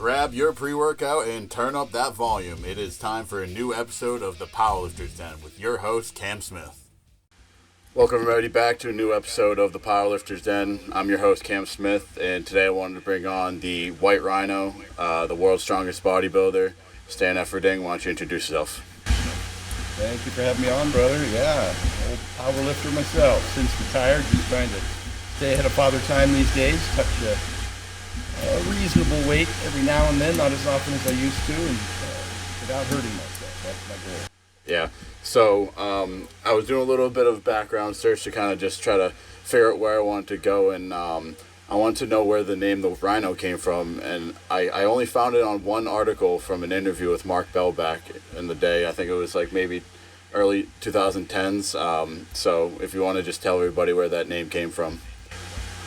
Grab your pre-workout and turn up that volume. It is time for a new episode of the Powerlifters Den with your host, Cam Smith. Welcome everybody back to a new episode of the Powerlifters Den. I'm your host, Cam Smith, and today I wanted to bring on the White Rhino, the world's strongest bodybuilder, Stan Efferding. Why don't you introduce yourself? Thank you for having me on, brother. Yeah, old powerlifter myself. Since retired, just trying to stay ahead of father time these days. Touch a reasonable weight every now and then, not as often as I used to, and without hurting myself. That's my goal. Yeah. So I was doing a little bit of background search to kind of just try to figure out where I wanted to go, and I wanted to know where the name the Rhino came from, and I only found it on one article from an interview with Mark Bell back in the day. I think it was like maybe early 2010s. So if you want to just tell everybody where that name came from.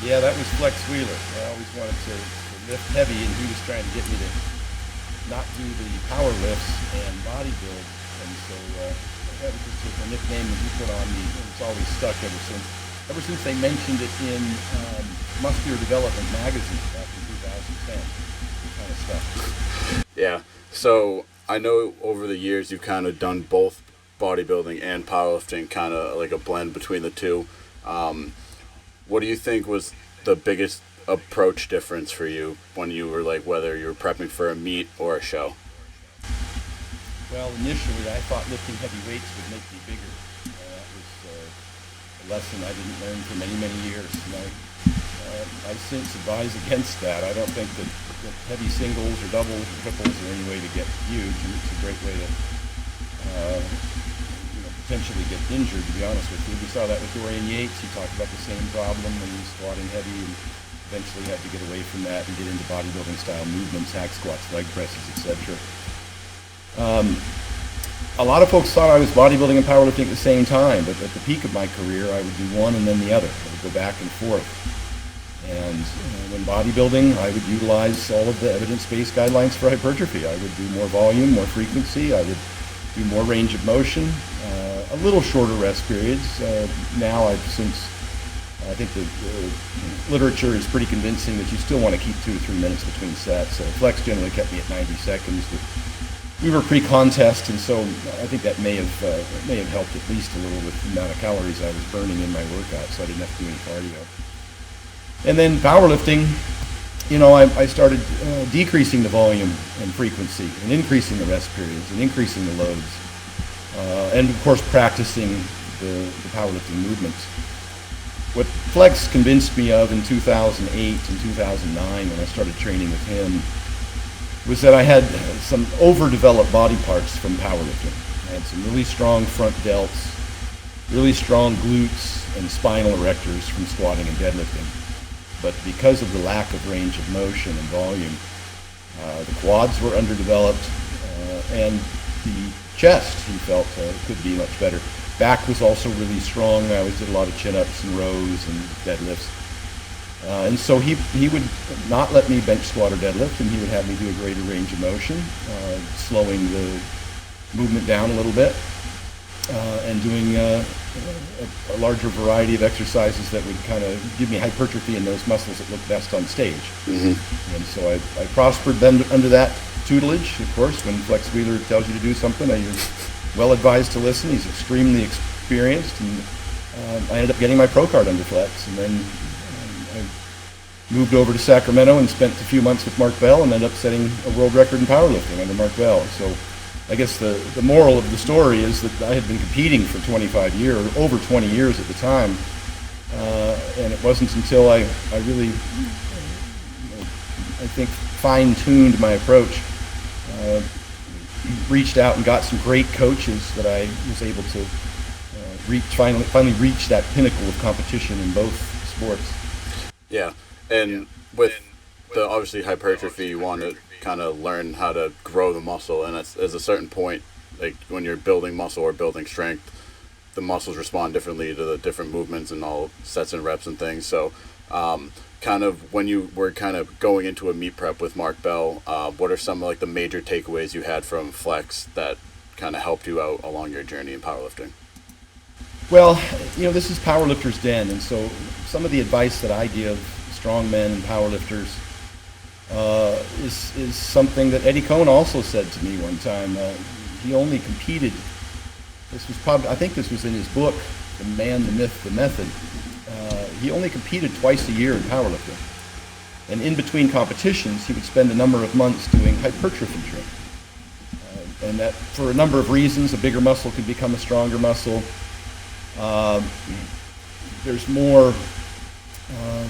Yeah, that was Flex Wheeler. I always wanted to lift heavy, and he was trying to get me to not do the power lifts and bodybuild, and so that was just a nickname that he put on me, and it's always stuck ever since they mentioned it in Muscular Development magazine back in 2010. Kind of stuff. Yeah. So I know over the years you've kind of done both bodybuilding and powerlifting, kind of like a blend between the two. What do you think was the biggest approach difference for you when you were whether you were prepping for a meet or a show? Well, initially I thought lifting heavy weights would make me bigger. That was a lesson I didn't learn for many, many years. And I since advise against that. I don't think that heavy singles or doubles or triples are any way to get huge, and it's a great way to potentially get injured, to be honest with you. We saw that with Dorian Yates. He talked about the same problem when he was squatting heavy and eventually had to get away from that and get into bodybuilding style movements, hack squats, leg presses, etc. A lot of folks thought I was bodybuilding and powerlifting at the same time, but at the peak of my career, I would do one and then the other. I would go back and forth. And when bodybuilding, I would utilize all of the evidence-based guidelines for hypertrophy. I would do more volume, more frequency. I would do more range of motion, a little shorter rest periods. Now, I think the literature is pretty convincing that you still want to keep 2 to 3 minutes between sets. Flex generally kept me at 90 seconds, but we were pre-contest, and so I think that may have helped at least a little with the amount of calories I was burning in my workout, so I didn't have to do any cardio. And then powerlifting, I started decreasing the volume and frequency, and increasing the rest periods, and increasing the loads, and of course practicing the powerlifting movements. What Flex convinced me of in 2008 and 2009 when I started training with him was that I had some overdeveloped body parts from powerlifting. I had some really strong front delts, really strong glutes and spinal erectors from squatting and deadlifting. But because of the lack of range of motion and volume, the quads were underdeveloped, and the chest, he felt, could be much better. Back was also really strong. I always did a lot of chin-ups and rows and deadlifts. And so he would not let me bench squat or deadlift, and he would have me do a greater range of motion, slowing the movement down a little bit, and doing a larger variety of exercises that would kind of give me hypertrophy in those muscles that look best on stage. Mm-hmm. And so I prospered then under that tutelage. Of course, when Flex Wheeler tells you to do something, you're well advised to listen. He's extremely experienced, and I ended up getting my pro card under Flex, and then I moved over to Sacramento and spent a few months with Mark Bell, and ended up setting a world record in powerlifting under Mark Bell. So I guess the moral of the story is that I had been competing for 25 years, over 20 years at the time, and it wasn't until I really, I think, fine-tuned my approach, reached out and got some great coaches that I was able to finally reach that pinnacle of competition in both sports. Yeah, and with the obviously hypertrophy, you want to kind of learn how to grow the muscle, and at a certain point, like when you're building muscle or building strength, the muscles respond differently to the different movements and all sets and reps and things. So kind of when you were kind of going into a meet prep with Mark Bell, what are some of the major takeaways you had from Flex that kind of helped you out along your journey in powerlifting? Well, this is Powerlifters Den, and so some of the advice that I give strong men and powerlifters is something that Eddie Cohn also said to me one time. He only competed, I think this was in his book, The Man, the Myth, the Method. He only competed twice a year in powerlifting. And in between competitions, he would spend a number of months doing hypertrophy training. And that, for a number of reasons, a bigger muscle could become a stronger muscle. There's more, I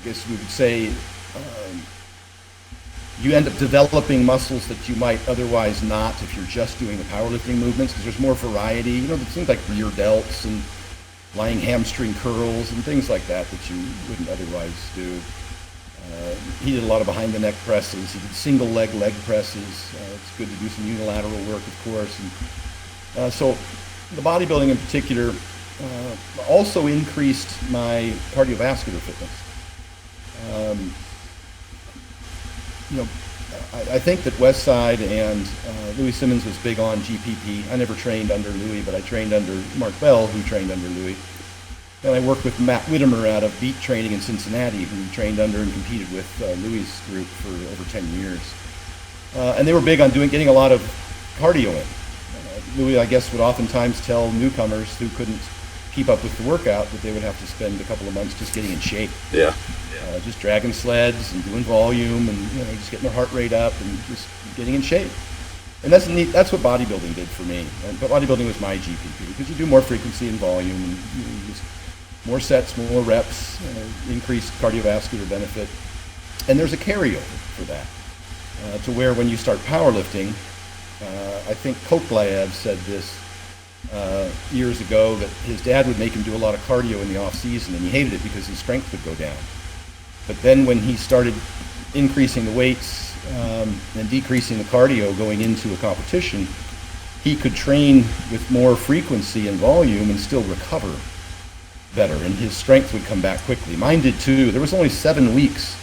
guess we would say, you end up developing muscles that you might otherwise not if you're just doing the powerlifting movements, because there's more variety. You know, things like rear delts and lying hamstring curls and things like that that you wouldn't otherwise do. He did a lot of behind the neck presses. He did single leg presses. It's good to do some unilateral work, of course. And so the bodybuilding in particular also increased my cardiovascular fitness. I think that Westside and Louis Simmons was big on GPP. I never trained under Louis, but I trained under Mark Bell, who trained under Louis. And I worked with Matt Whittemer out of Beat Training in Cincinnati, who trained under and competed with Louis' group for over 10 years. And they were big on getting a lot of cardio in. Louis, I guess, would oftentimes tell newcomers who couldn't keep up with the workout that they would have to spend a couple of months just getting in shape. Yeah. Just dragging sleds and doing volume and just getting their heart rate up and just getting in shape. And that's neat. That's what bodybuilding did for me. But bodybuilding was my GPP because you do more frequency and volume and just more sets, more reps, increased cardiovascular benefit. And there's a carryover for that to where when you start powerlifting, I think Koklaev said this years ago, that his dad would make him do a lot of cardio in the off season, and he hated it because his strength would go down. But then when he started increasing the weights and decreasing the cardio going into a competition, he could train with more frequency and volume and still recover better, and his strength would come back quickly. Mine did too. There was only 7 weeks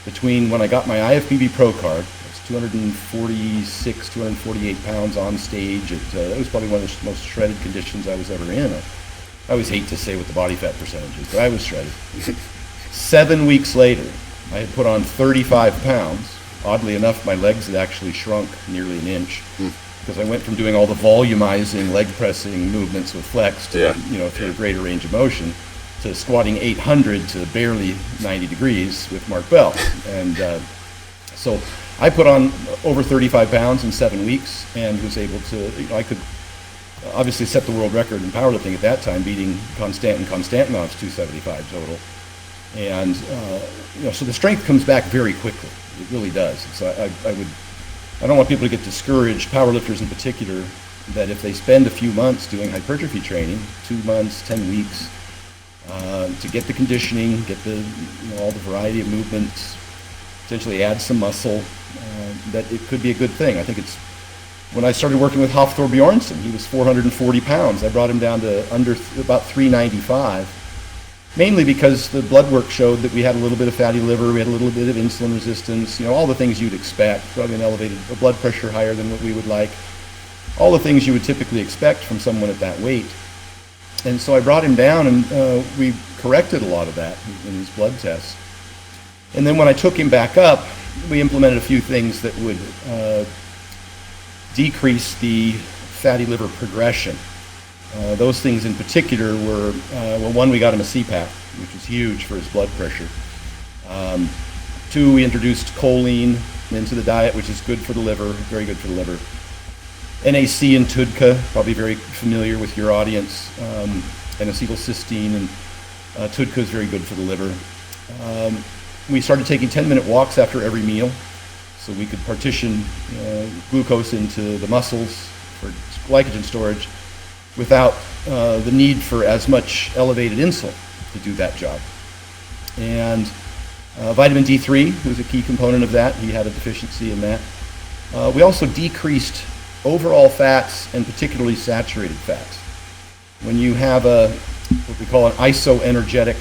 between when I got my IFBB Pro card. 246, 248 pounds on stage. That was probably one of the most shredded conditions I was ever in. I always hate to say what the body fat percentage is, but I was shredded. 7 weeks later, I had put on 35 pounds. Oddly enough, my legs had actually shrunk nearly an inch because I went from doing all the volumizing leg pressing movements with flex to, through a greater range of motion, to squatting 800 to barely 90 degrees with Mark Bell. And so I put on over 35 pounds in 7 weeks and was able to, I could obviously set the world record in powerlifting at that time, beating Konstantinov's 275 total. And, so the strength comes back very quickly. It really does. So I don't want people to get discouraged, powerlifters in particular, that if they spend a few months doing hypertrophy training, 2 months, 10 weeks, to get the conditioning, get the, all the variety of movements, potentially add some muscle, that it could be a good thing. I think it's, when I started working with Hafthor Bjornsson, he was 440 pounds. I brought him down to about 395, mainly because the blood work showed that we had a little bit of fatty liver, we had a little bit of insulin resistance, all the things you'd expect, probably a blood pressure higher than what we would like, all the things you would typically expect from someone at that weight. And so I brought him down, and we corrected a lot of that in his blood tests. And then when I took him back up, we implemented a few things that would decrease the fatty liver progression. Those things in particular were, one, we got him a CPAP, which was huge for his blood pressure. 2, we introduced choline into the diet, which is good for the liver, very good for the liver. NAC and TUDCA, probably very familiar with your audience, and acetylcysteine, and TUDCA is very good for the liver. We started taking 10-minute walks after every meal, so we could partition glucose into the muscles for glycogen storage without the need for as much elevated insulin to do that job. And vitamin D3 was a key component of that. He had a deficiency in that. We also decreased overall fats and particularly saturated fats. When you have what we call an isoenergetic,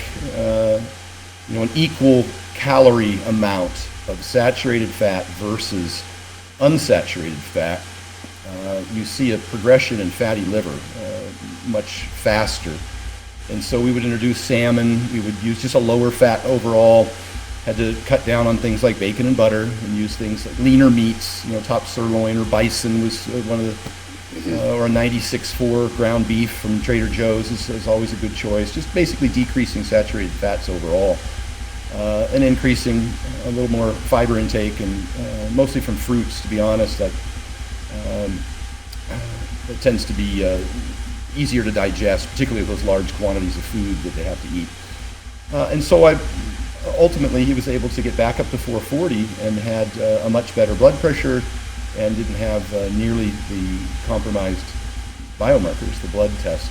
an equal calorie amount of saturated fat versus unsaturated fat, you see a progression in fatty liver much faster. And so we would introduce salmon, we would use just a lower fat overall, Had to cut down on things like bacon and butter and use things like leaner meats. Top sirloin or bison was one of the, or a 96.4 ground beef from Trader Joe's is always a good choice. Just basically decreasing saturated fats overall, and increasing a little more fiber intake, and mostly from fruits, to be honest. That it tends to be easier to digest, particularly with those large quantities of food that they have to eat. And so ultimately he was able to get back up to 440 and had a much better blood pressure and didn't have nearly the compromised biomarkers, the blood test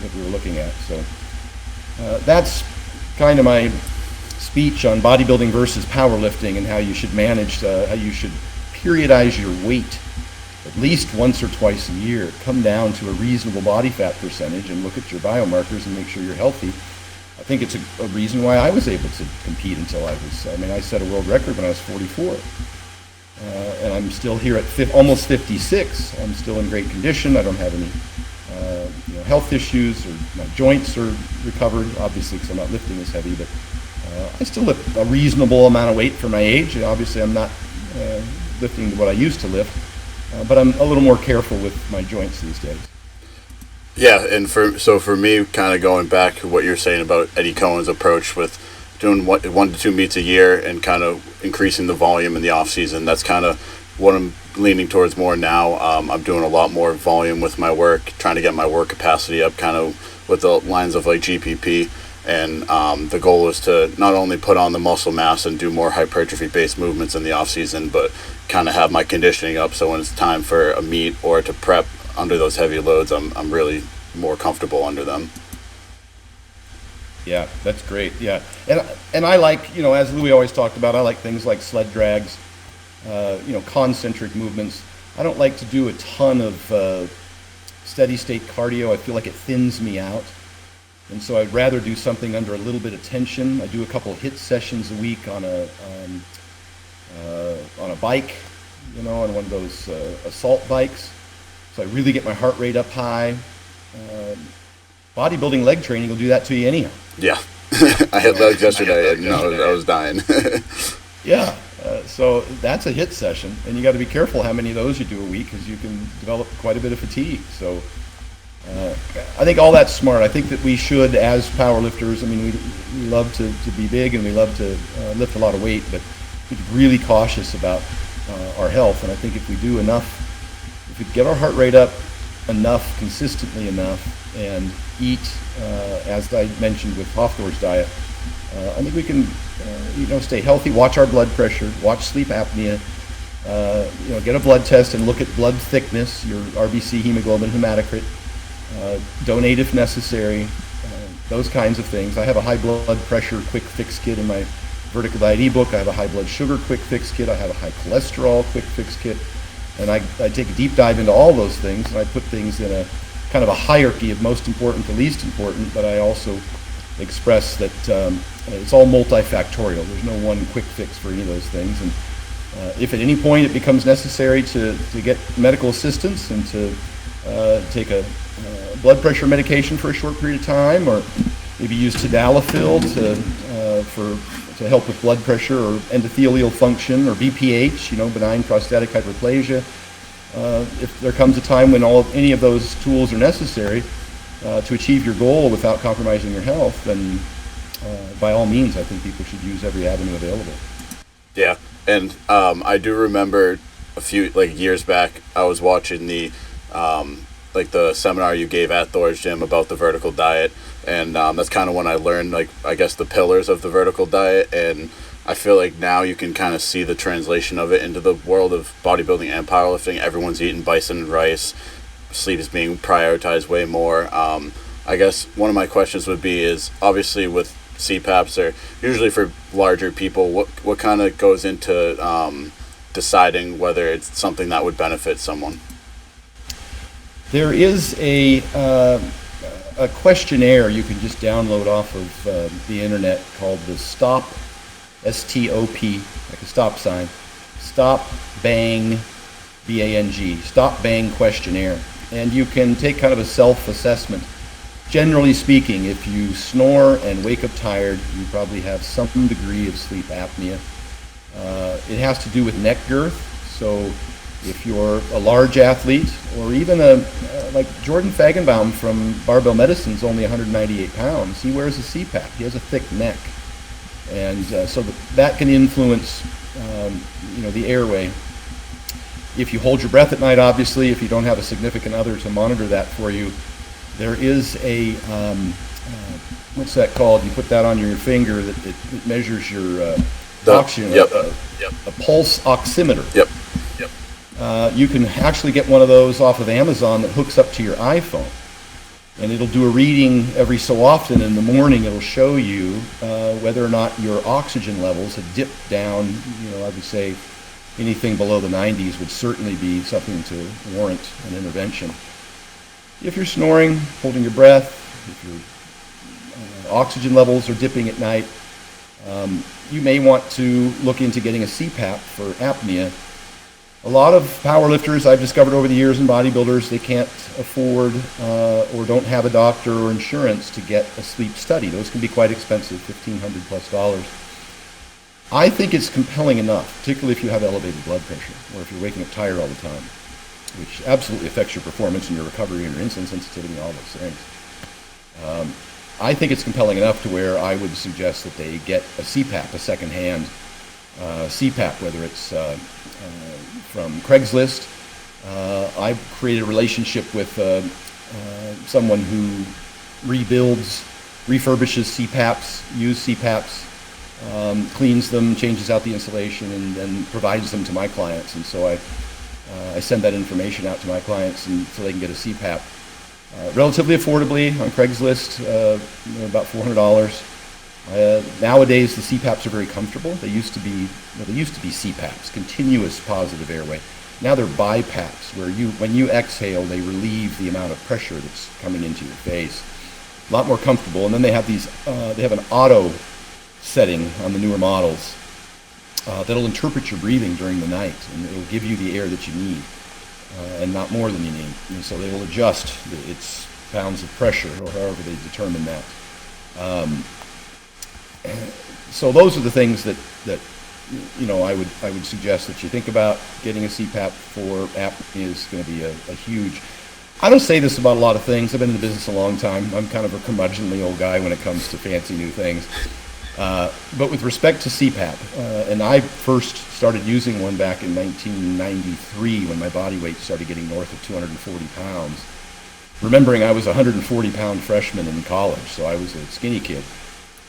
that we were looking at. So that's kind of my speech on bodybuilding versus powerlifting, and how you should manage, how you should periodize your weight at least once or twice a year. Come down to a reasonable body fat percentage and look at your biomarkers and make sure you're healthy. I think it's a reason why I was able to compete until I set a world record when I was 44. And I'm still here at almost 56. I'm still in great condition. I don't have any health issues, or my joints are recovered, obviously, because I'm not lifting as heavy, but I still lift a reasonable amount of weight for my age. Obviously, I'm not lifting what I used to lift, but I'm a little more careful with my joints these days. Yeah, and for me, kind of going back to what you're saying about Eddie Cohen's approach with doing 1 to 2 meets a year and kind of increasing the volume in the off season, that's kind of what I'm leaning towards more now. I'm doing a lot more volume with my work, trying to get my work capacity up, kind of with the lines of like GPP. And the goal is to not only put on the muscle mass and do more hypertrophy-based movements in the off season, but kind of have my conditioning up, so when it's time for a meet or to prep under those heavy loads, I'm really more comfortable under them. Yeah, that's great. Yeah, and I like, as Louis always talked about, I like things like sled drags, concentric movements. I don't like to do a ton of steady state cardio. I feel like it thins me out, and so I'd rather do something under a little bit of tension. I do a couple of HIIT sessions a week on a bike, on one of those assault bikes. So I really get my heart rate up high. Bodybuilding leg training will do that to you anyhow. Yeah. I had legs yesterday and I was dying. Yeah. So that's a HIIT session, and you got to be careful how many of those you do a week, because you can develop quite a bit of fatigue. So I think all that's smart. I think that we should, as powerlifters, we love to be big and we love to lift a lot of weight, but we're really cautious about our health. And I think if we do enough, if we get our heart rate up enough, consistently enough, and eat, as I mentioned with Hofdor's diet, I think we can, stay healthy, watch our blood pressure, watch sleep apnea, get a blood test and look at blood thickness, your RBC, hemoglobin, hematocrit, donate if necessary, those kinds of things. I have a high blood pressure quick fix kit in my Vertical Diet ebook. I have a high blood sugar quick fix kit. I have a high cholesterol quick fix kit. And I take a deep dive into all those things, and I put things in a kind of a hierarchy of most important to least important, but I also express that it's all multifactorial. There's no one quick fix for any of those things. And if at any point it becomes necessary to get medical assistance and to take a blood pressure medication for a short period of time, or maybe use tadalafil to help with blood pressure or endothelial function, or BPH, benign prostatic hyperplasia. If there comes a time when any of those tools are necessary to achieve your goal without compromising your health, then by all means, I think people should use every avenue available. Yeah, and I do remember a few years back, I was watching the seminar you gave at Thor's gym about the vertical diet, and that's kind of when I learned the pillars of the vertical diet, and I feel like now you can kind of see the translation of it into the world of bodybuilding and powerlifting. Everyone's eating bison and rice, sleep is being prioritized way more. I guess one of my questions would be is, obviously with CPAPs, they're usually for larger people. What kind of goes into deciding whether it's something that would benefit someone? There is a questionnaire you can just download off of the internet called the STOP, S-T-O-P, like a stop sign, Stop Bang, B-A-N-G, Stop Bang questionnaire. And you can take kind of a self-assessment generally speaking, if you snore and wake up tired, you probably have some degree of sleep apnea. It has to do with neck girth. So if you're a large athlete, or even like Jordan Fagenbaum from Barbell Medicine is only 198 pounds, he wears a CPAP. He has a thick neck. And so that can influence, the airway. If you hold your breath at night, obviously, if you don't have a significant other to monitor that for you, there is a, what's that called? You put that on your finger that it measures your oxygen, a pulse oximeter. You can actually get one of those off of Amazon that hooks up to your iPhone. And it'll do a reading every so often. In the morning, it'll show you whether or not your oxygen levels have dipped down. I would say anything below the 90s would certainly be something to warrant an intervention. If you're snoring, holding your breath, if your oxygen levels are dipping at night, you may want to look into getting a CPAP for apnea. A lot of powerlifters I've discovered over the years and bodybuilders, they can't afford or don't have a doctor or insurance to get a sleep study. Those can be quite expensive, $1,500+. I think it's compelling enough, particularly if you have elevated blood pressure or if you're waking up tired all the time, which absolutely affects your performance and your recovery and your insulin sensitivity and all those things. I think it's compelling enough to where I would suggest that they get a CPAP, a second-hand CPAP, whether it's from Craigslist. I've created a relationship with someone who refurbishes CPAPs, used CPAPs, cleans them, changes out the insulation, and then provides them to my clients. And so I send that information out to my clients and so they can get a CPAP relatively affordably on Craigslist, about $400. Nowadays, the CPAPs are very comfortable. They used to be CPAPs, continuous positive airway. Now they're BiPAPs, where when you exhale, they relieve the amount of pressure that's coming into your face. A lot more comfortable. And then they have they have an auto setting on the newer models that'll interpret your breathing during the night, and it'll give you the air that you need, and not more than you need. And so they will adjust its pounds of pressure, or however they determine that. So those are the things that I would suggest that you think about. Getting a CPAP for apnea is going to be a huge. I don't say this about a lot of things. I've been in the business a long time. I'm kind of a curmudgeonly old guy when it comes to fancy new things. But with respect to CPAP, and I first started using one back in 1993 when my body weight started getting north of 240 pounds. Remembering I was a 140-pound freshman in college, so I was a skinny kid.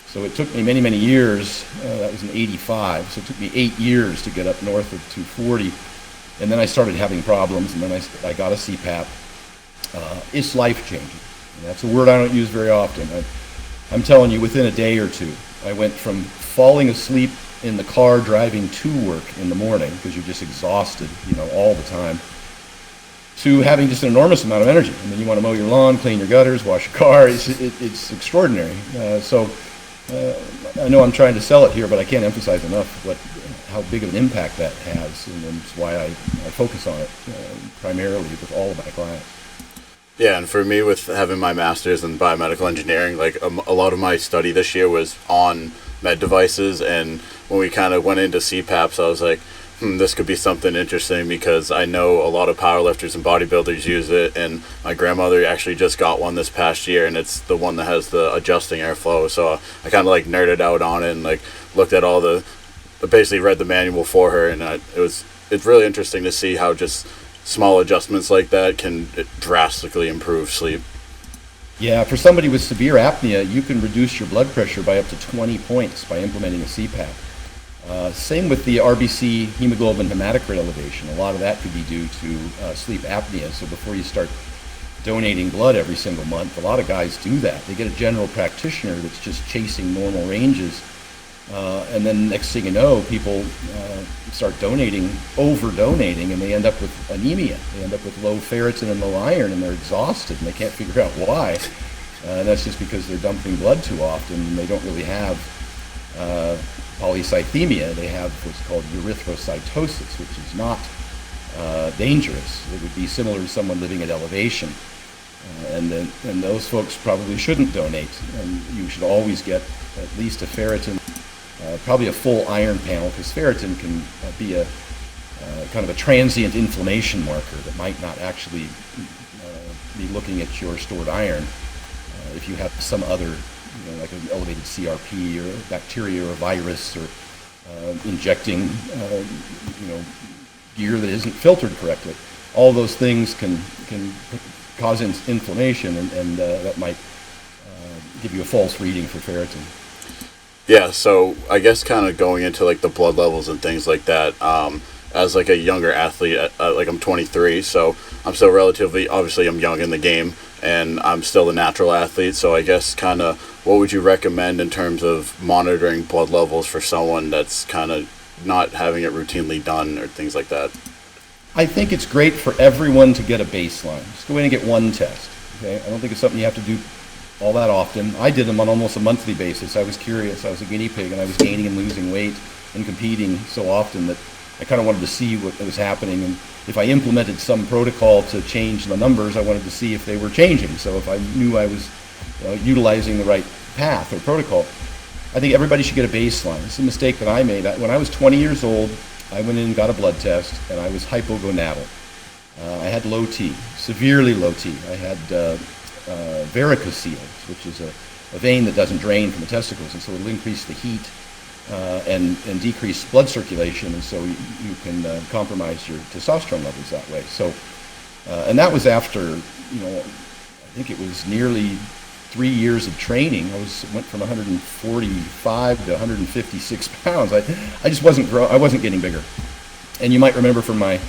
So it took me many, many years. That was in '85. So it took me 8 years to get up north of 240. And then I started having problems, and then I got a CPAP. It's life-changing. And that's a word I don't use very often. I'm telling you, within a day or two, I went from falling asleep in the car driving to work in the morning, because you're just exhausted, all the time, to having just an enormous amount of energy. And then you want to mow your lawn, clean your gutters, wash your car. It's extraordinary. I know I'm trying to sell it here, but I can't emphasize enough how big of an impact that has, and that's why I focus on it primarily with all of my clients. Yeah, and for me, with having my master's in biomedical engineering, like a lot of my study this year was on med devices, and when we kind of went into CPAPs, I was like, this could be something interesting, because I know a lot of powerlifters and bodybuilders use it, and my grandmother actually just got one this past year, and it's the one that has the adjusting airflow. So I kind of like nerded out on it and like looked at all basically read the manual for her, and it's really interesting to see how just small adjustments like that can drastically improve sleep. Yeah, for somebody with severe apnea, you can reduce your blood pressure by up to 20 points by implementing a CPAP. Same with the RBC hemoglobin hematocrit elevation. A lot of that could be due to sleep apnea. So before you start donating blood every single month, a lot of guys do that. They get a general practitioner that's just chasing normal ranges. And then next thing you know, people start over-donating, and they end up with anemia. They end up with low ferritin and low iron, and they're exhausted, and they can't figure out why. And that's just because they're dumping blood too often, and they don't really have polycythemia. They have what's called erythrocytosis, which is not dangerous. It would be similar to someone living at elevation. And those folks probably shouldn't donate. And you should always get at least a ferritin, probably a full iron panel, because ferritin can be a kind of a transient inflammation marker that might not actually be looking at your stored iron if you have some other, like an elevated CRP or a bacteria or a virus, or injecting, gear that isn't filtered correctly. All those things can cause inflammation, and that might give you a false reading for ferritin. Yeah, so I guess kind of going into like the blood levels and things like that, as like a younger athlete, like I'm 23, so I'm still relatively, obviously I'm young in the game, and I'm still a natural athlete, so I guess kind of what would you recommend in terms of monitoring blood levels for someone that's kind of not having it routinely done or things like that? I think it's great for everyone to get a baseline. Just go in and get one test. Okay, I don't think it's something you have to do all that often. I did them on almost a monthly basis. I was curious. I was a guinea pig, and I was gaining and losing weight and competing so often that I kind of wanted to see what was happening. And if I implemented some protocol to change the numbers, I wanted to see if they were changing. So if I knew I was utilizing the right path or protocol, I think everybody should get a baseline. It's a mistake that I made. When I was 20 years old, I went in and got a blood test, and I was hypogonadal. I had low T, severely low T. I had varicocele, which is a vein that doesn't drain from the testicles, and so it'll increase the heat and decrease blood circulation, and so you can compromise your testosterone levels that way. So, and that was after, I think it was nearly 3 years of training. I went from 145 to 156 pounds. I just wasn't I wasn't getting bigger. And you might remember from my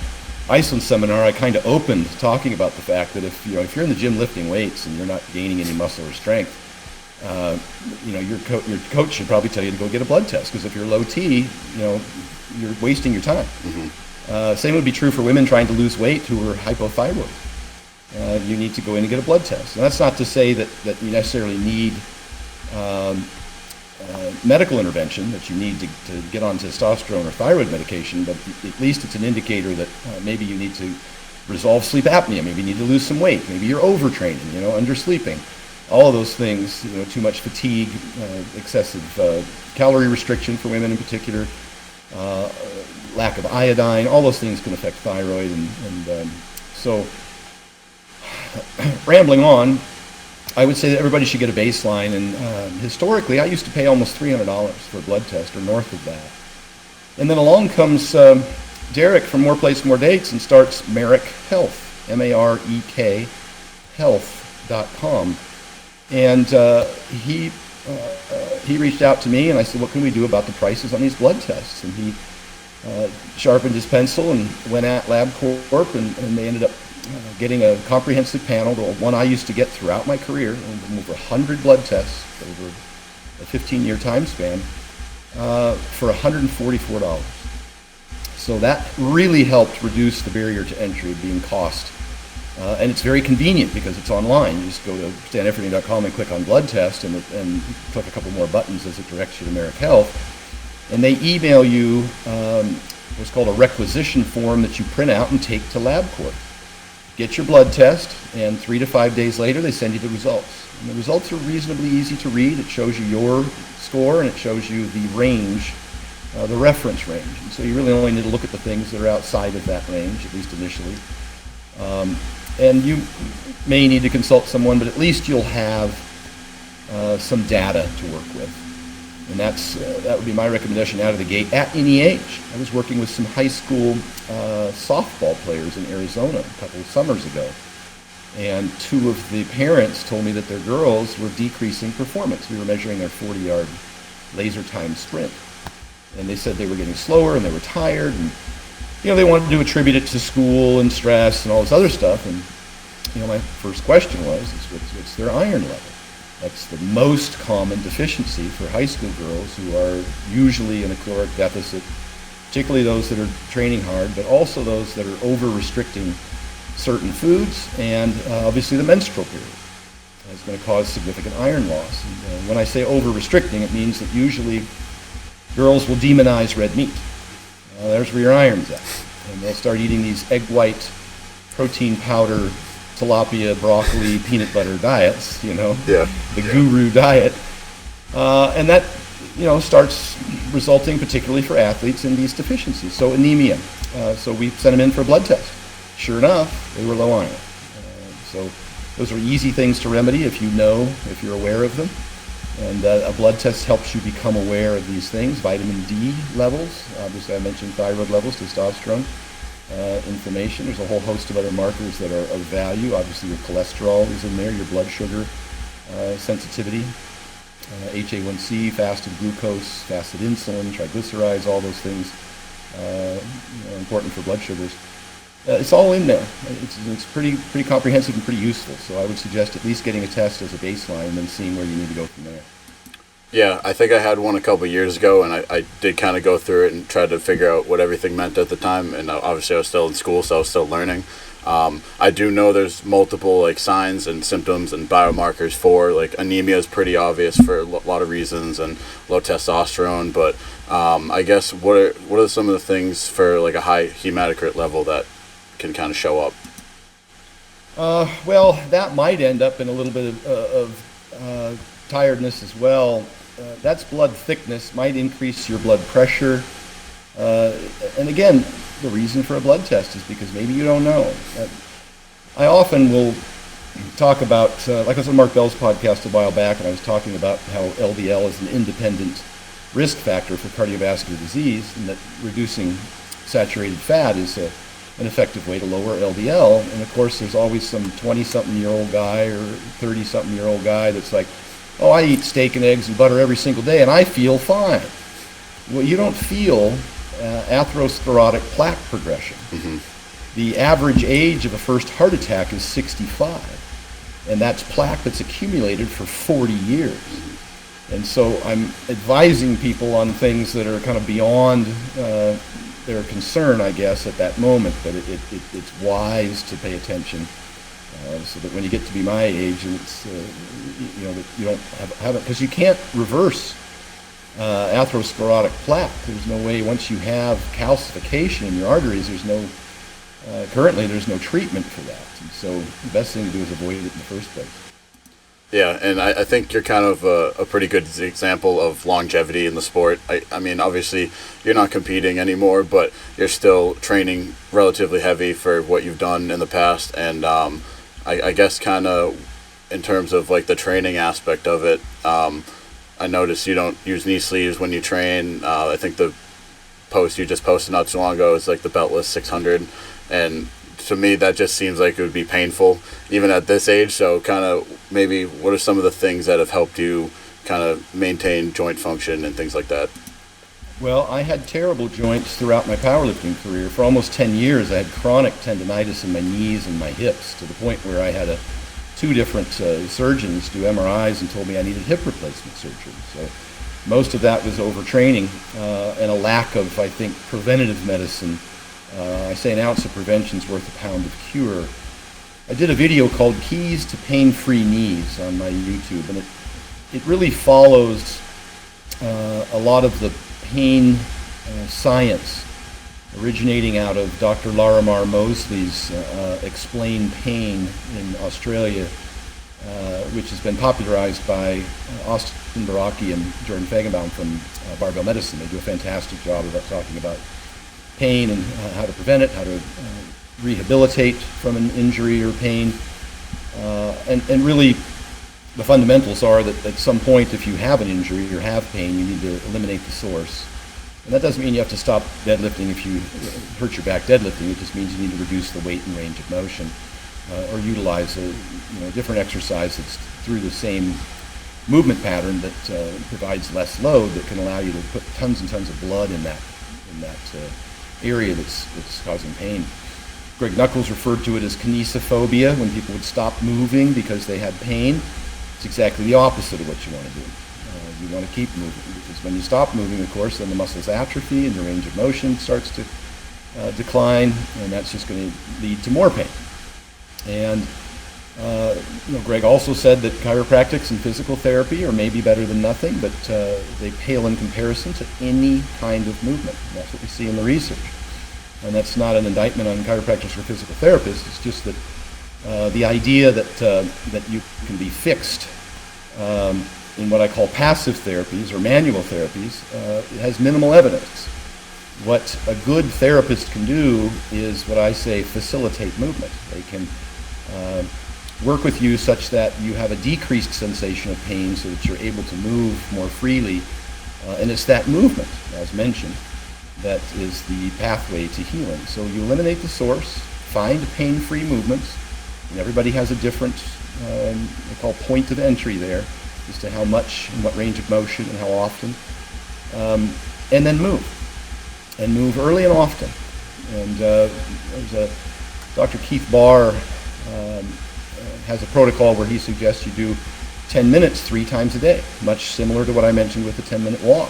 Iceland seminar, I kind of opened talking about the fact that if you're in the gym lifting weights and you're not gaining any muscle or strength, your coach should probably tell you to go get a blood test, because if you're low T, you're wasting your time. Mm-hmm. Same would be true for women trying to lose weight who are hypothyroid. You need to go in and get a blood test. And that's not to say that you necessarily need medical intervention, that you need to get on testosterone or thyroid medication, but at least it's an indicator that maybe you need to resolve sleep apnea, maybe you need to lose some weight, maybe you're overtraining, undersleeping. All of those things, too much fatigue, excessive calorie restriction for women in particular, lack of iodine, all those things can affect thyroid. And so, rambling on, I would say that everybody should get a baseline. And historically, I used to pay almost $300 for a blood test, or north of that. And then along comes Derek from More Plates, More Dates, and starts Marek Health, M-A-R-E-K, health.com. And he reached out to me, and I said, what can we do about the prices on these blood tests? And he sharpened his pencil and went at LabCorp, and they ended up getting a comprehensive panel, the one I used to get throughout my career, over 100 blood tests over a 15-year time span, for $144. So that really helped reduce the barrier to entry of being cost. And it's very convenient because it's online. You just go to stanefferding.com and click on blood test, and click a couple more buttons as it directs you to Marek Health. And they email you what's called a requisition form that you print out and take to LabCorp. Get your blood test, and 3 to 5 days later, they send you the results. And the results are reasonably easy to read. It shows you your score, and it shows you the range, the reference range. And so you really only need to look at the things that are outside of that range, at least initially. And you may need to consult someone, but at least you'll have some data to work with. And that would be my recommendation out of the gate at any age. I was working with some high school softball players in Arizona a couple of summers ago. And 2 of the parents told me that their girls were decreasing performance. We were measuring their 40-yard laser time sprint. And they said they were getting slower and they were tired. And, they wanted to attribute it to school and stress and all this other stuff. And, my first question was, what's their iron level? That's the most common deficiency for high school girls who are usually in a caloric deficit, particularly those that are training hard, but also those that are over-restricting certain foods, and obviously the menstrual period. It's going to cause significant iron loss. And when I say over-restricting, it means that usually girls will demonize red meat. There's where your iron's at. And they'll start eating these egg white protein powder tilapia, broccoli, peanut butter diets, Yeah. the guru diet. And that, starts resulting, particularly for athletes, in these deficiencies. So anemia. So we sent them in for a blood test. Sure enough, they were low iron. So those are easy things to remedy if you're aware of them. And a blood test helps you become aware of these things. Vitamin D levels, obviously I mentioned thyroid levels, testosterone, inflammation. There's a whole host of other markers that are of value. Obviously your cholesterol is in there, your blood sugar sensitivity, HA1C, fasted glucose, fasted insulin, triglycerides, all those things are important for blood sugars. It's all in there. It's pretty comprehensive and pretty useful. So I would suggest at least getting a test as a baseline and then seeing where you need to go from there. Yeah, I think I had one a couple of years ago, and I did kind of go through it and try to figure out what everything meant at the time. And obviously I was still in school, so I was still learning. I do know there's multiple signs and symptoms and biomarkers for anemia is pretty obvious for a lot of reasons, and low testosterone. But I guess what are some of the things for a high hematocrit level that can kind of show up? Well, that might end up in a little bit of tiredness as well. That's blood thickness, might increase your blood pressure. And again, the reason for a blood test is because maybe you don't know. I often will talk about, I was on Mark Bell's podcast a while back, and I was talking about how LDL is an independent risk factor for cardiovascular disease, and that reducing saturated fat is an effective way to lower LDL. And of course, there's always some 20-something-year-old guy or 30-something-year-old guy that's like, oh, I eat steak and eggs and butter every single day, and I feel fine. Well, you don't feel atherosclerotic plaque progression. Mm-hmm. The average age of a first heart attack is 65, and that's plaque that's accumulated for 40 years. And so I'm advising people on things that are kind of beyond their concern, I guess, at that moment, but it's wise to pay attention so that when you get to be my age, and it's that you don't have it, because you can't reverse atherosclerotic plaque. There's no way. Once you have calcification in your arteries, currently there's no treatment for that. And so the best thing to do is avoid it in the first place. Yeah, and I think you're kind of a pretty good example of longevity in the sport. I mean, obviously, you're not competing anymore, but you're still training relatively heavy for what you've done in the past. And I guess kind of in terms of the training aspect of it, I noticed you don't use knee sleeves when you train. I think the post you just posted not too long ago is the beltless 600. And to me, that just seems like it would be painful, even at this age. So kind of maybe what are some of the things that have helped you kind of maintain joint function and things like that? Well, I had terrible joints throughout my powerlifting career. For almost 10 years, I had chronic tendonitis in my knees and my hips, to the point where I had two different surgeons do MRIs and told me I needed hip replacement surgery. So most of that was overtraining and a lack of, I think, preventative medicine. I say an ounce of prevention is worth a pound of cure. I did a video called Keys to Pain-Free Knees on my YouTube, and it really follows a lot of the pain science originating out of Dr. Larimer Mosley's Explain Pain in Australia, which has been popularized by Austin Baraki and Jordan Fagenbaum from Barbell Medicine. They do a fantastic job about talking about pain and how to prevent it, how to rehabilitate from an injury or pain. And really, the fundamentals are that at some point, if you have an injury or have pain, you need to eliminate the source. And that doesn't mean you have to stop deadlifting if you hurt your back deadlifting. It just means you need to reduce the weight and range of motion, or utilize a different exercise that's through the same movement pattern that provides less load, that can allow you to put tons and tons of blood in that area that's causing pain. Greg Nuckols referred to it as kinesiophobia, when people would stop moving because they had pain. It's exactly the opposite of what you want to do. You want to keep moving, because when you stop moving, of course, then the muscles atrophy and your range of motion starts to decline, and that's just going to lead to more pain. And Greg also said that chiropractics and physical therapy are maybe better than nothing, but they pale in comparison to any kind of movement. And that's what we see in the research. And that's not an indictment on chiropractors or physical therapists. It's just that The idea that you can be fixed in what I call passive therapies or manual therapies has minimal evidence. What a good therapist can do is what I say facilitate movement. They can work with you such that you have a decreased sensation of pain so that you're able to move more freely. And it's that movement, as mentioned, that is the pathway to healing. So you eliminate the source, find pain-free movements, and everybody has a different, they call point of entry there, as to how much and what range of motion and how often, and then move. And move early and often. And there's a Dr. Keith Barr has a protocol where he suggests you do 10 minutes 3 times a day, much similar to what I mentioned with the 10-minute walk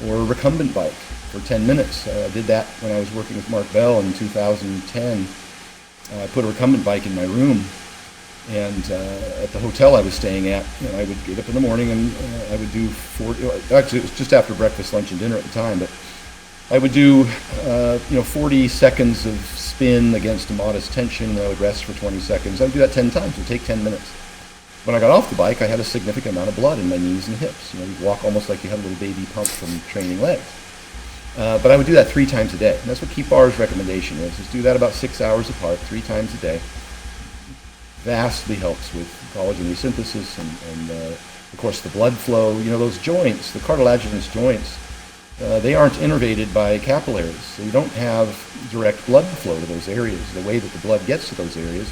or a recumbent bike for 10 minutes. I did that when I was working with Mark Bell in 2010. I put a recumbent bike in my room, and at the hotel I was staying at, I would get up in the morning and I would do 40, actually it was just after breakfast, lunch, and dinner at the time, but I would do 40 seconds of spin against a modest tension, and I would rest for 20 seconds. I would do that 10 times. It would take 10 minutes. When I got off the bike, I had a significant amount of blood in my knees and hips. You'd walk almost like you had a little baby pump from training legs. But I would do that 3 times a day. And that's what Keith Barr's recommendation is do that about 6 hours apart, 3 times a day. Vastly helps with collagen resynthesis and of course, the blood flow. Those joints, the cartilaginous joints, they aren't innervated by capillaries, so you don't have direct blood flow to those areas. The way that the blood gets to those areas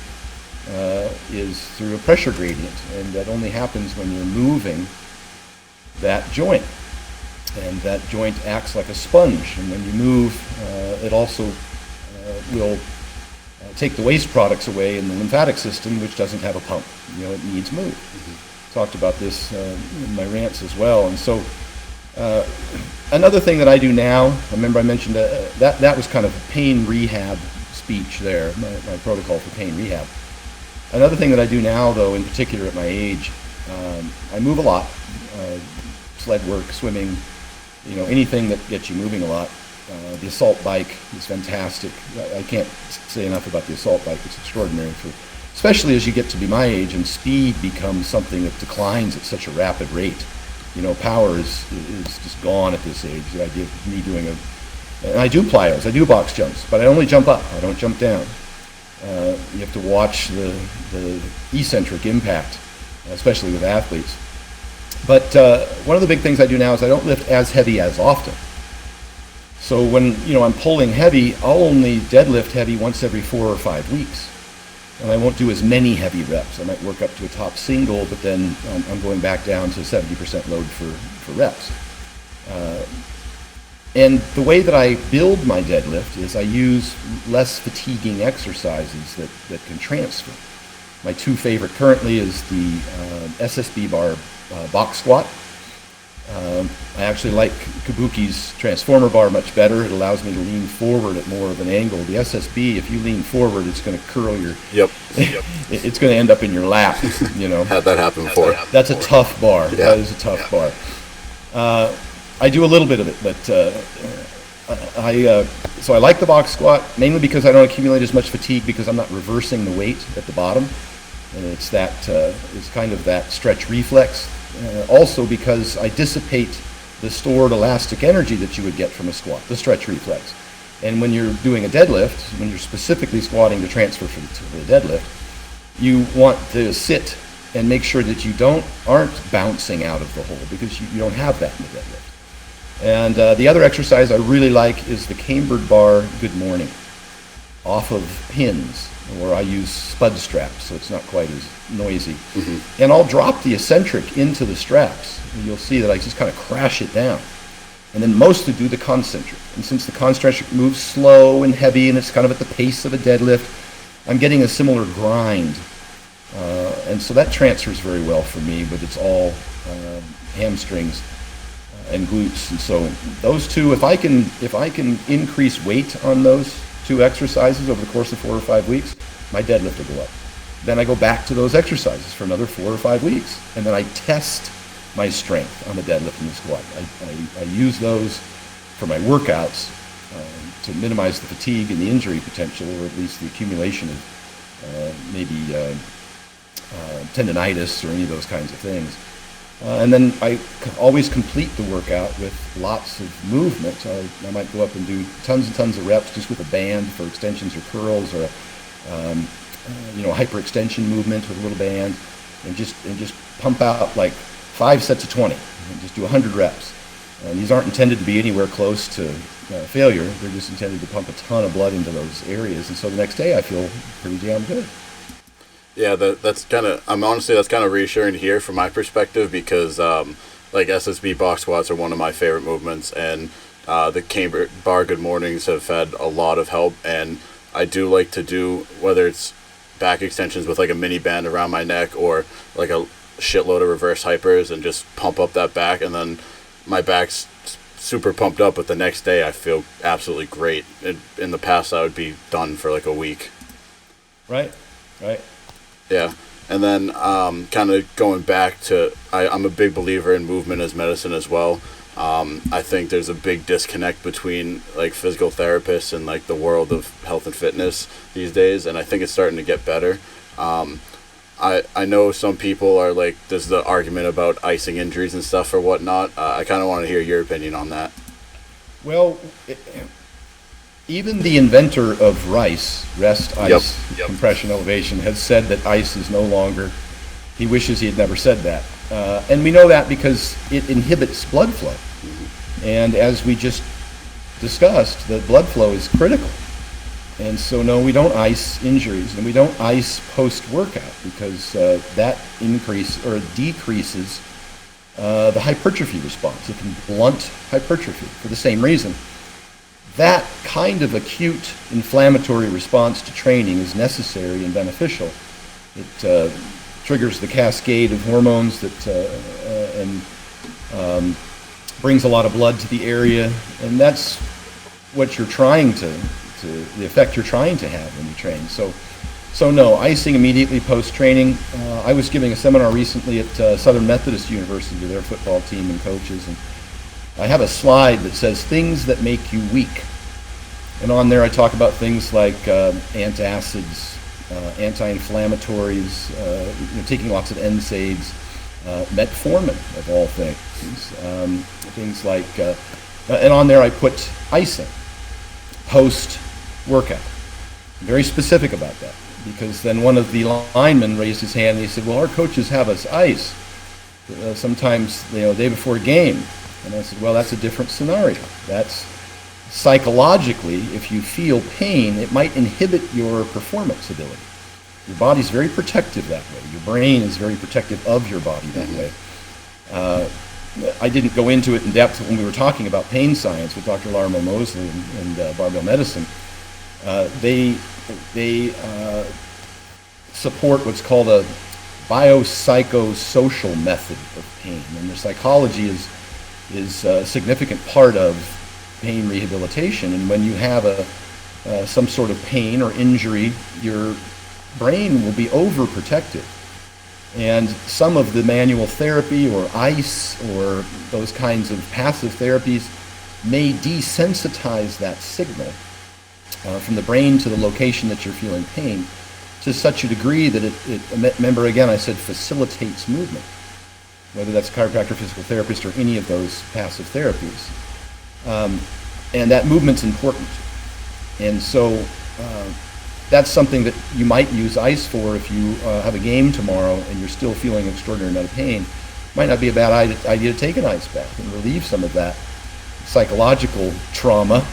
is through a pressure gradient, and that only happens when you're moving that joint. And that joint acts like a sponge, and when you move, it also will take the waste products away in the lymphatic system, which doesn't have a pump. It needs move. Mm-hmm. Talked about this in my rants as well, and so another thing that I do now, remember I mentioned that was kind of pain rehab speech there, my protocol for pain rehab. Another thing that I do now, though, in particular at my age, I move a lot, sled work, swimming, anything that gets you moving a lot. The assault bike is fantastic. I can't say enough about the assault bike. It's extraordinary, especially as you get to be my age and speed becomes something that declines at such a rapid rate. Power is just gone at this age. The idea of me doing and I do plyos, I do box jumps, but I only jump up, I don't jump down. You have to watch the eccentric impact, especially with athletes. But one of the big things I do now is I don't lift as heavy as often. So when I'm pulling heavy, I'll only deadlift heavy once every 4 or 5 weeks. And I won't do as many heavy reps. I might work up to a top single, but then I'm going back down to 70% load for reps. And the way that I build my deadlift is I use less fatiguing exercises that can transfer. My 2 favorite currently is the SSB bar box squat. I actually like Kabuki's transformer bar much better. It allows me to lean forward at more of an angle. The SSB, if you lean forward, it's going to curl your... Yep. It's going to end up in your lap, Had that happen before. That's a tough bar. Yeah. That is a tough bar. I do a little bit of it, but so I like the box squat, mainly because I don't accumulate as much fatigue because I'm not reversing the weight at the bottom. And it's kind of that stretch reflex. Also because I dissipate the stored elastic energy that you would get from a squat, the stretch reflex. And when you're doing a deadlift, when you're specifically squatting to transfer to the deadlift, you want to sit and make sure that you aren't bouncing out of the hole because you don't have that in the deadlift. And the other exercise I really like is the cambered bar good morning off of pins, where I use spud straps, so it's not quite as noisy. Mm-hmm. And I'll drop the eccentric into the straps. And you'll see that I just kind of crash it down. And then mostly do the concentric. And since the concentric moves slow and heavy and it's kind of at the pace of a deadlift, I'm getting a similar grind. And so that transfers very well for me, but it's all hamstrings and glutes. And so those 2, if I can increase weight on those 2 exercises over the course of 4 or 5 weeks, my deadlift will go up. Then I go back to those exercises for another 4 or 5 weeks, and then I test my strength on the deadlift and the squat. I use those for my workouts to minimize the fatigue and the injury potential, or at least the accumulation maybe tendonitis or any of those kinds of things. And then I always complete the workout with lots of movement. I might go up and do tons and tons of reps just with a band for extensions or curls, or a hyperextension movement with a little band, and just pump out like 5 sets of 20, and just do 100 reps. And these aren't intended to be anywhere close to failure. They're just intended to pump a ton of blood into those areas. And so the next day I feel pretty damn good. Yeah, that's kind of reassuring to hear from my perspective, because like SSB box squats are one of my favorite movements, and the camber bar good mornings have had a lot of help. And I do like to do, whether it's back extensions with like a mini band around my neck, or like a shitload of reverse hypers, and just pump up that back, and then my back's super pumped up, but the next day I feel absolutely great. In the past I would be done for like a week. Right. Yeah. And then kind of going back to, I'm a big believer in movement as medicine as well. I think there's a big disconnect between like physical therapists and like the world of health and fitness these days, and I think it's starting to get better. I know some people are like, there's the argument about icing injuries and stuff or whatnot. I kind of want to hear your opinion on that. Well, even the inventor of RICE, rest, ice, compression, elevation, has said that ice is no longer, he wishes he had never said that. And we know that because it inhibits blood flow. And as we just discussed, the blood flow is critical. And so no, we don't ice injuries, and we don't ice post-workout, because that decreases the hypertrophy response. It can blunt hypertrophy for the same reason. That kind of acute inflammatory response to training is necessary and beneficial. It triggers the cascade of hormones and brings a lot of blood to the area, and that's what you're trying the effect you're trying to have when you train. So no, icing immediately post-training. I was giving a seminar recently at Southern Methodist University to their football team and coaches, and I have a slide that says things that make you weak. And on there I talk about things like antacids, anti-inflammatories, taking lots of NSAIDs, metformin of all things, things like, and on there I put icing post-workout. Very specific about that, because then one of the linemen raised his hand and he said, well, our coaches have us ice sometimes the day before a game. And I said, well, that's a different scenario. That's psychologically, if you feel pain, it might inhibit your performance ability. Your body's very protective that way. Your brain is very protective of your body that way. I didn't go into it in depth when we were talking about pain science with Dr. Larimer Mosley and Barbell Medicine. They support what's called a biopsychosocial method of pain, and the psychology is a significant part of pain rehabilitation. And when you have some sort of pain or injury, your brain will be overprotective. And some of the manual therapy or ice or those kinds of passive therapies may desensitize that signal from the brain to the location that you're feeling pain to such a degree that it remember again, I said facilitates movement, whether that's a chiropractor, physical therapist, or any of those passive therapies. And that movement's important. And so that's something that you might use ice for if you have a game tomorrow and you're still feeling an extraordinary amount of pain. Might not be a bad idea to take an ice bath and relieve some of that psychological trauma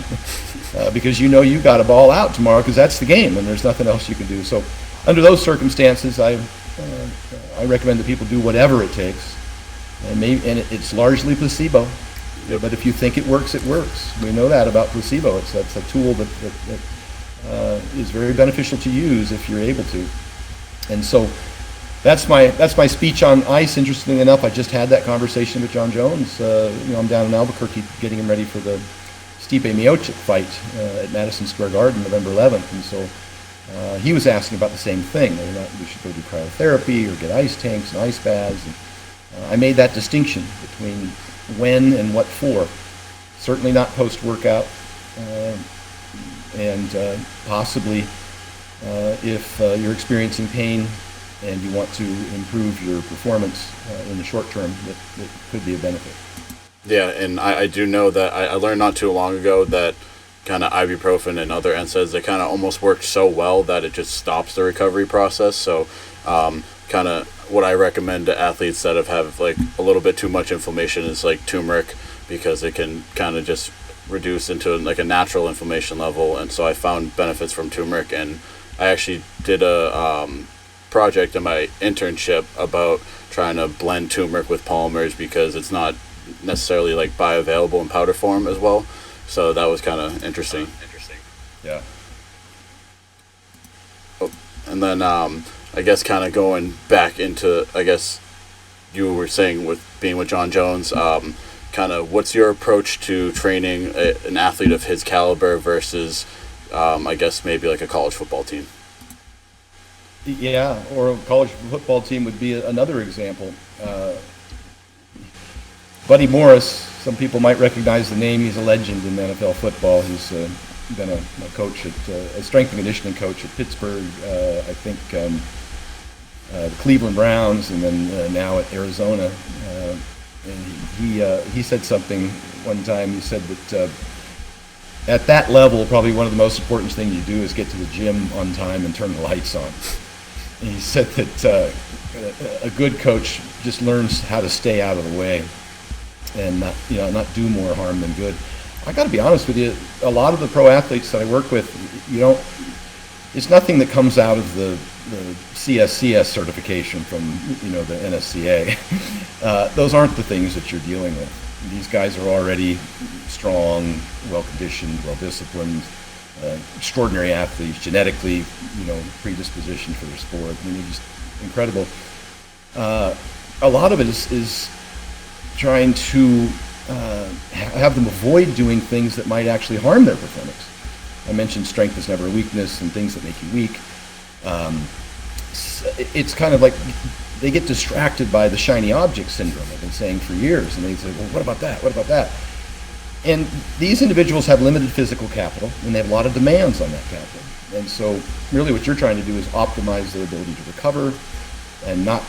because you know you got to ball out tomorrow because that's the game and there's nothing else you can do. So under those circumstances, I recommend that people do whatever it takes, and it's largely placebo. Yep. But if you think it works, it works. We know that about placebo. That's a tool that is very beneficial to use if you're able to. And so that's my speech on ice. Interestingly enough, I just had that conversation with John Jones. I'm down in Albuquerque getting him ready for the Stipe Miocic fight at Madison Square Garden, November 11th. And so he was asking about the same thing, whether or not we should go do cryotherapy or get ice tanks and ice baths. And I made that distinction between when and what for. Certainly not post-workout, and possibly if you're experiencing pain and you want to improve your performance in the short term, that could be a benefit. Yeah, and I do know that I learned not too long ago that kind of ibuprofen and other NSAIDs, they kind of almost work so well that it just stops the recovery process. So kind of what I recommend to athletes that have like a little bit too much inflammation is like turmeric, because it can kind of just reduce into like a natural inflammation level. And so I found benefits from turmeric, and I actually did a project in my internship about trying to blend turmeric with polymers, because it's not necessarily like bioavailable in powder form as well. So that was kind of interesting. Yeah. Oh, and then I guess kind of going back into, I guess you were saying with being with John Jones, kind of what's your approach to training an athlete of his caliber versus I guess maybe like a college football team? Yeah, or a college football team would be another example. Buddy Morris, some people might recognize the name. He's a legend in NFL football. He's been a coach, a strength and conditioning coach at Pittsburgh, I think the Cleveland Browns, and then now at Arizona. And he said something one time. He said that at that level, probably one of the most important things you do is get to the gym on time and turn the lights on. And he said that a good coach just learns how to stay out of the way and not do more harm than good. I got to be honest with you, a lot of the pro athletes that I work with, it's nothing that comes out of the CSCS certification from the NSCA. Those aren't the things that you're dealing with. These guys are already strong, well-conditioned, well-disciplined, extraordinary athletes, genetically, predispositioned for their sport. I mean, they're just incredible. A lot of it is trying to have them avoid doing things that might actually harm their performance. I mentioned strength is never a weakness and things that make you weak. It's kind of like they get distracted by the shiny object syndrome I've been saying for years, and they say, well, what about that? What about that? And these individuals have limited physical capital, and they have a lot of demands on that capital. And so really what you're trying to do is optimize their ability to recover and not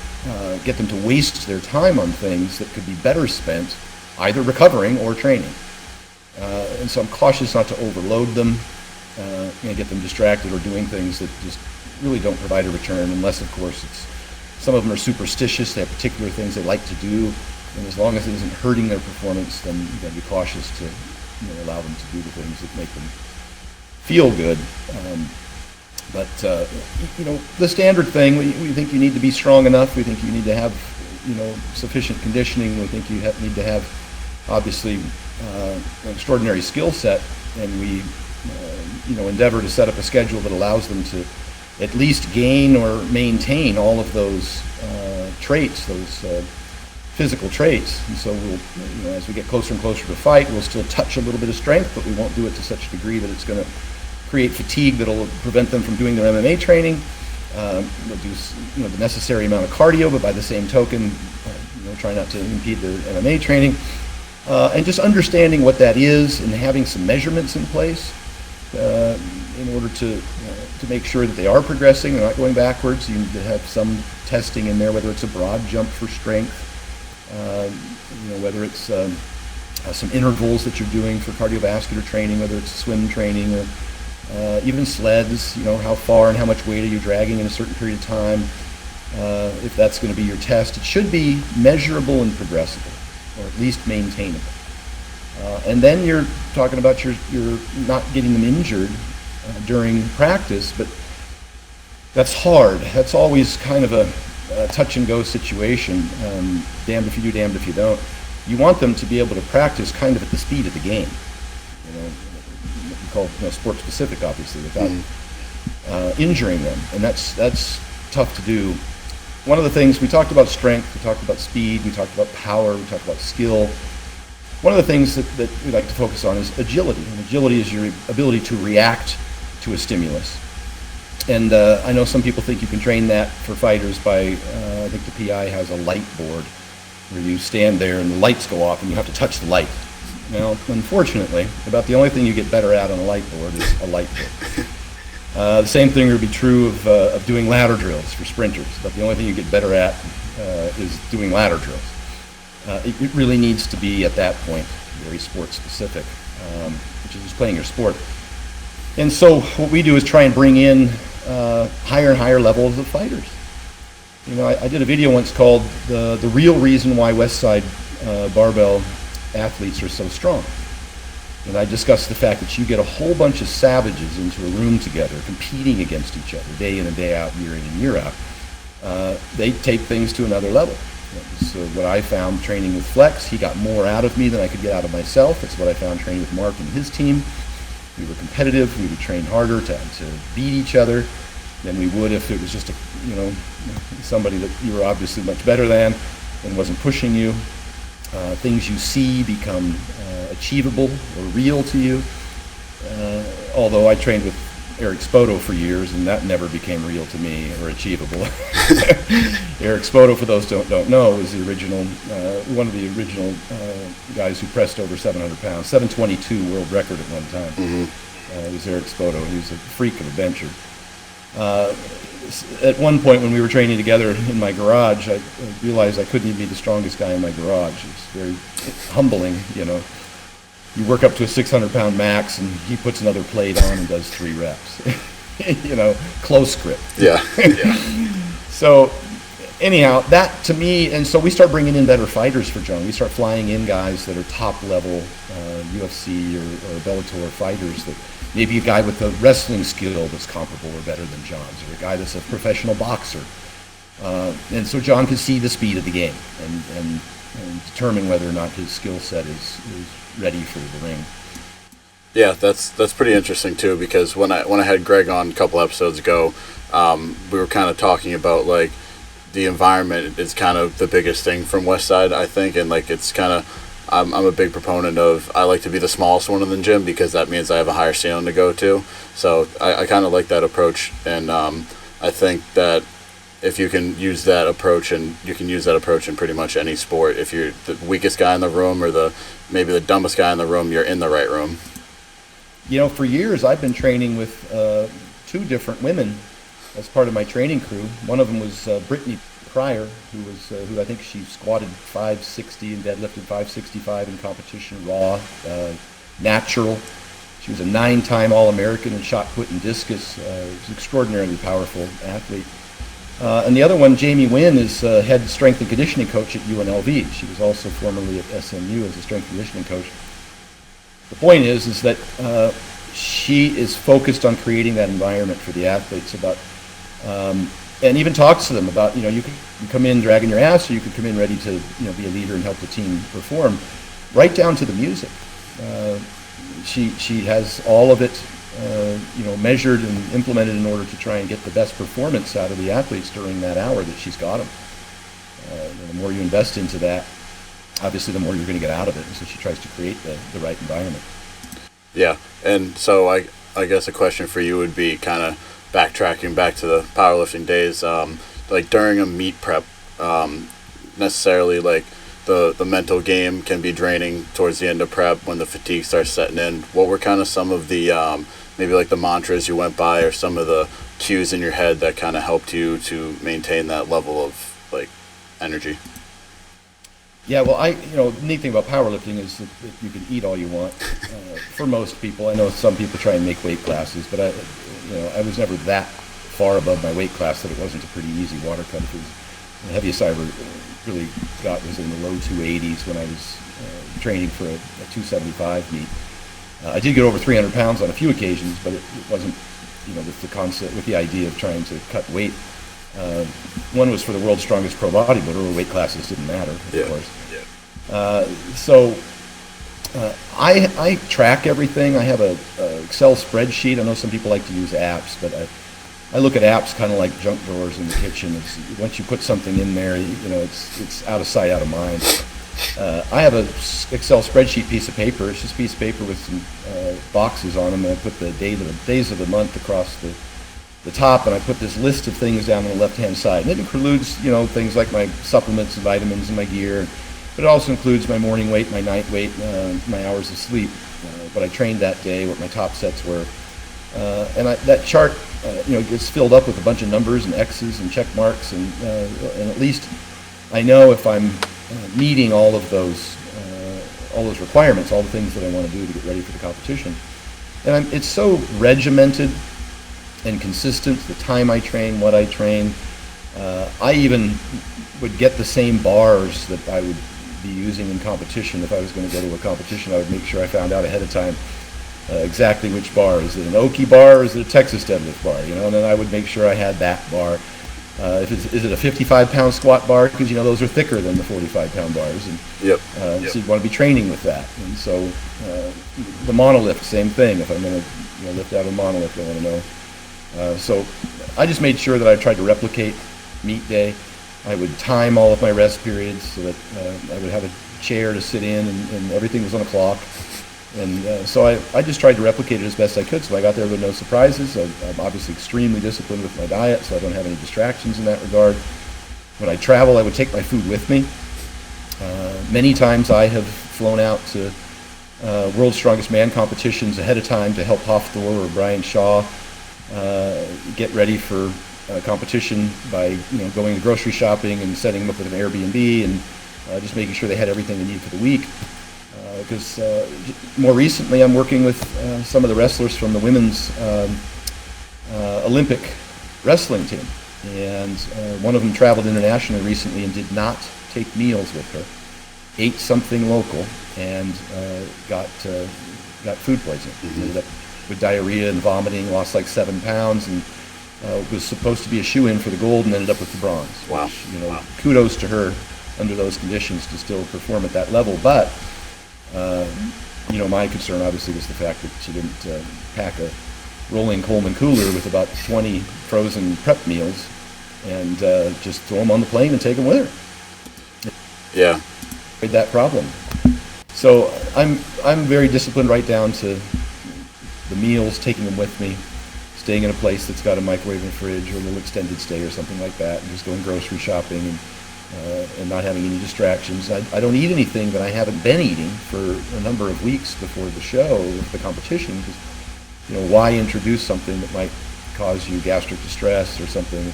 get them to waste their time on things that could be better spent either recovering or training. And so I'm cautious not to overload them and get them distracted or doing things that just really don't provide a return, unless, of course, some of them are superstitious. They have particular things they like to do, and as long as it isn't hurting their performance, then you got to be cautious to allow them to do the things that make them feel good. But the standard thing, we think you need to be strong enough. We think you need to have sufficient conditioning. We think you need to have obviously an extraordinary skill set, and we endeavor to set up a schedule that allows them to at least gain or maintain all of those traits, those physical traits. And so we'll, as we get closer and closer to fight, we'll still touch a little bit of strength, but we won't do it to such a degree that it's going to create fatigue that'll prevent them from doing their MMA training. We'll do the necessary amount of cardio, but by the same token, try not to impede their MMA training. And just understanding what that is and having some measurements in place in order to make sure that they are progressing, they're not going backwards. You need to have some testing in there, whether it's a broad jump for strength, whether it's some intervals that you're doing for cardiovascular training, whether it's swim training or even sleds, how far and how much weight are you dragging in a certain period of time. If that's going to be your test, it should be measurable and progressible, or at least maintainable. And then you're talking about you're not getting them injured during practice, but that's hard. That's always kind of a touch and go situation. Damned if you do, damned if you don't. You want them to be able to practice kind of at the speed of the game. What we call sport specific, obviously, without injuring them, and that's tough to do. One of the things we talked about strength, we talked about speed, we talked about power, we talked about skill. One of the things that we like to focus on is agility. And agility is your ability to react to a stimulus. And I know some people think you can train that for fighters by, I think the PI has a light board where you stand there and the lights go off and you have to touch the light. Now, unfortunately, about the only thing you get better at on a light board is a light board. The same thing would be true of doing ladder drills for sprinters, but the only thing you get better at is doing ladder drills. It really needs to be, at that point, very sport-specific, which is just playing your sport. And so what we do is try and bring in higher and higher levels of fighters. You know, I did a video once called The Real Reason Why Westside Barbell Athletes Are So Strong. And I discussed the fact that you get a whole bunch of savages into a room together, competing against each other, day in and day out, year in and year out. They take things to another level. So what I found training with Flex, he got more out of me than I could get out of myself. It's what I found training with Mark and his team. We were competitive. We would train harder to beat each other than we would if it was just somebody that you were obviously much better than and wasn't pushing you. Things you see become achievable or real to you. Although I trained with Eric Spoto for years, and that never became real to me or achievable. Eric Spoto, for those who don't know, was the original, one of the original guys who pressed over 700 pounds, 722 world record at one time. Mm-hmm. It was Eric Spoto. He was a freak of a bencher. At one point when we were training together in my garage, I realized I couldn't even be the strongest guy in my garage. It's very humbling, you know. You work up to a 600-pound max, and he puts another plate on and does 3 reps. You know, close grip. Yeah. Yeah. So, anyhow, that to me, and so we start bringing in better fighters for John. We start flying in guys that are top-level UFC or Bellator fighters. That maybe a guy with a wrestling skill that's comparable or better than John's, or a guy that's a professional boxer. And so John can see the speed of the game and determine whether or not his skill set is ready for the ring. Yeah, that's pretty interesting too, because when I had Greg on a couple episodes ago, we were kind of talking about like the environment is kind of the biggest thing from Westside, I think, and like it's kind of I'm a big proponent of, I like to be the smallest one in the gym because that means I have a higher ceiling to go to. So I kind of like that approach, and I think that if you can use that approach, and you can use that approach in pretty much any sport, if you're the weakest guy in the room or maybe the dumbest guy in the room, you're in the right room. You know, for years I've been training with 2 different women as part of my training crew. One of them was Brittany Pryor, who I think she squatted 560 and deadlifted 565 in competition, raw, natural. She was a 9-time All-American in shot put and discus. Was an extraordinarily powerful athlete. And the other one, Jamie Wynn, is head strength and conditioning coach at UNLV. She was also formerly at SMU as a strength and conditioning coach. The point is that she is focused on creating that environment for the athletes, and even talks to them about, you know, you can come in dragging your ass, or you can come in ready to, you know, be a leader and help the team perform, right down to the music. She has all of it, you know, measured and implemented in order to try and get the best performance out of the athletes during that hour that she's got them. The more you invest into that, obviously the more you're going to get out of it. And so she tries to create the right environment. Yeah, and so I guess a question for you would be kind of backtracking back to the powerlifting days, like during a meet prep, necessarily like the mental game can be draining towards the end of prep when the fatigue starts setting in. What were kind of some of the maybe like the mantras you went by, or some of the cues in your head that kind of helped you to maintain that level of like energy? Yeah, well, the neat thing about powerlifting is that you can eat all you want. For most people, I know some people try and make weight classes, but I was never that far above my weight class that it wasn't a pretty easy water cut. The heaviest I ever really got was in the low 280s when I was training for a 275 meet. I did get over 300 pounds on a few occasions, but it wasn't, with the idea of trying to cut weight. One was for the world's strongest pro bodybuilder, where weight classes didn't matter, of course. Yeah. I track everything. I have a Excel spreadsheet. I know some people like to use apps, but I look at apps kind of like junk drawers in the kitchen. Once you put something in there, it's out of sight, out of mind. I have a Excel spreadsheet piece of paper. It's just a piece of paper with some boxes on them, and I put the days of the month across the top, and I put this list of things down on the left-hand side. And it includes, things like my supplements and vitamins and my gear, but it also includes my morning weight, my night weight, my hours of sleep, what I trained that day, what my top sets were. And that chart, gets filled up with a bunch of numbers and X's and check marks, and at least I know if I'm meeting all those requirements, all the things that I want to do to get ready for the competition. And it's so regimented and consistent, the time I train, what I train. I even would get the same bars that I would be using in competition. If I was going to go to a competition, I would make sure I found out ahead of time exactly which bar. Is it an Oki bar or is it a Texas deadlift bar? And then I would make sure I had that bar. Is it a 55-pound squat bar? Because those are thicker than the 45-pound bars, and so you want to be training with that. And so the monolift, same thing. If I'm going to lift out a monolift, I want to know. So I just made sure that I tried to replicate meet day. I would time all of my rest periods so that I would have a chair to sit in, and everything was on a clock. And so I just tried to replicate it as best I could, so I got there with no surprises. I'm obviously extremely disciplined with my diet, so I don't have any distractions in that regard. When I travel, I would take my food with me. Many times I have flown out to World's Strongest Man competitions ahead of time to help Hofthor or Brian Shaw get ready for competition by going to grocery shopping and setting them up with an Airbnb and just making sure they had everything they need for the week. Because more recently I'm working with some of the wrestlers from the women's Olympic wrestling team, and one of them traveled internationally recently and did not take meals with her, ate something local, and got food poisoning. Ended up with diarrhea and vomiting, lost like 7 pounds, and was supposed to be a shoe-in for the gold and ended up with the bronze. Wow. Which, kudos to her under those conditions to still perform at that level. But my concern obviously was the fact that she didn't pack a rolling Coleman cooler with about 20 frozen prep meals and just throw them on the plane and take them with her. Yeah. That problem. So I'm very disciplined right down to the meals, taking them with me, staying in a place that's got a microwave and fridge or a little extended stay or something like that, and just going grocery shopping and not having any distractions. I don't eat anything that I haven't been eating for a number of weeks before the show, the competition, because why introduce something that might cause you gastric distress or something?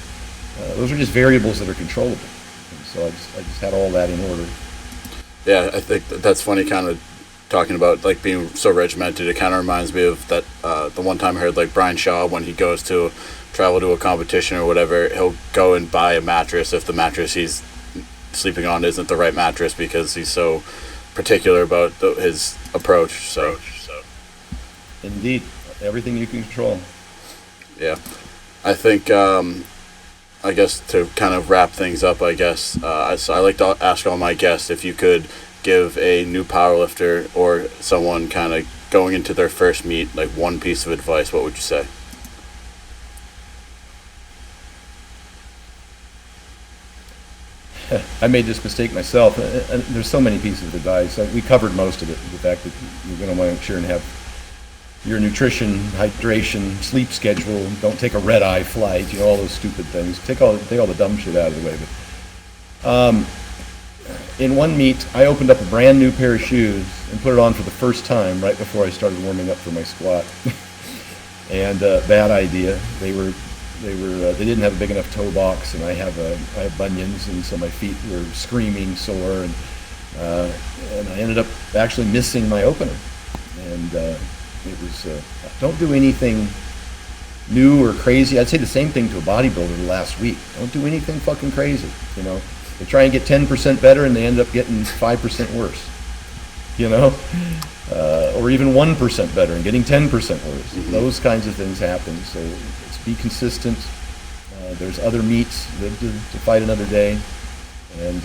Those are just variables that are controllable. And so I just had all that in order. Yeah, I think that's funny, kind of talking about like being so regimented. It kind of reminds me of that the one time I heard like Brian Shaw, when he goes to travel to a competition or whatever, he'll go and buy a mattress if the mattress he's sleeping on isn't the right mattress, because he's so particular about his approach. So indeed, everything you can control. Yeah, I think I guess to kind of wrap things up, I like to ask all my guests if you could give a new powerlifter or someone kind of going into their first meet like one piece of advice, what would you say? I made this mistake myself. There's so many pieces of advice. We covered most of it. The fact that you're going to want to make sure and have your nutrition, hydration, sleep schedule. Don't take a red-eye flight. All those stupid things. Take all the dumb shit out of the way. But in one meet, I opened up a brand new pair of shoes and put it on for the first time right before I started warming up for my squat. And bad idea. They didn't have a big enough toe box, and I have bunions, and so my feet were screaming sore, and I ended up actually missing my opener. And it was don't do anything new or crazy. I'd say the same thing to a bodybuilder the last week. Don't do anything fucking crazy. They try and get 10% better, and they end up getting 5% worse. Or even 1% better and getting 10% worse. Mm-hmm. Those kinds of things happen. So be consistent. There's other meets. Live to fight another day, and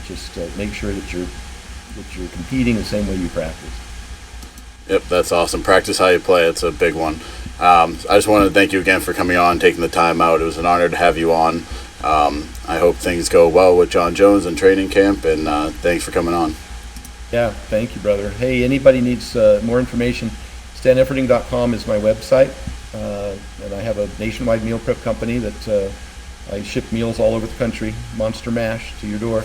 just make sure that you're competing the same way you practice. Yep, that's awesome. Practice how you play. It's a big one. I just wanted to thank you again for coming on, taking the time out. It was an honor to have you on. I hope things go well with John Jones and training camp, and thanks for coming on. Yeah, thank you, brother. Hey, anybody needs more information, StanEfferding.com is my website. And I have a nationwide meal prep company that I ship meals all over the country, Monster Mash, to your door.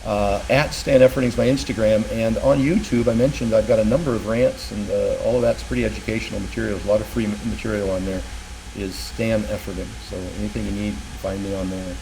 At Stan Efferding is my Instagram, and on YouTube I mentioned I've got a number of rants, and all of that's pretty educational materials. A lot of free material on there is Stan Efferding. So anything you need, find me on there.